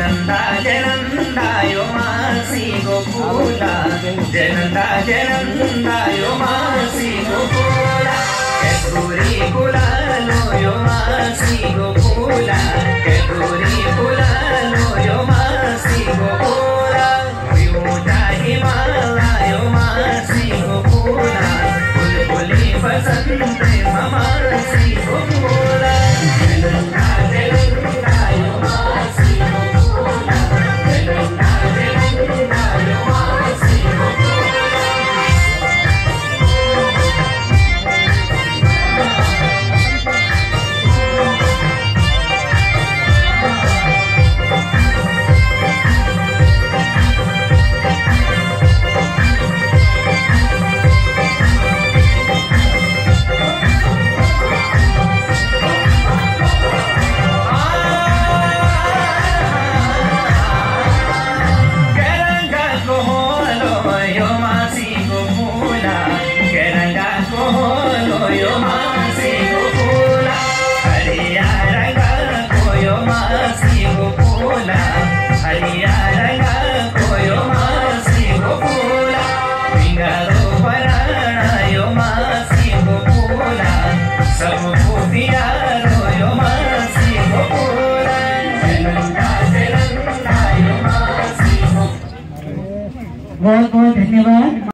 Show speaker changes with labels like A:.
A: जनंदा जनंदा यो मासी गोकुला जनंदा जनंदा यो मासी गोकुला केतुरी कुलालो यो मासी गोकुला केतुरी कुलालो यो मासी गोकुला युटा हिमालय यो मासी गोकुला बुलबुली बसंत मासी गोकुला जनंदा जनंदा यो मासी गोकुला जनंदा जनंदा यो मासी गोकुला
B: बहुत बहुत धन्यवाद।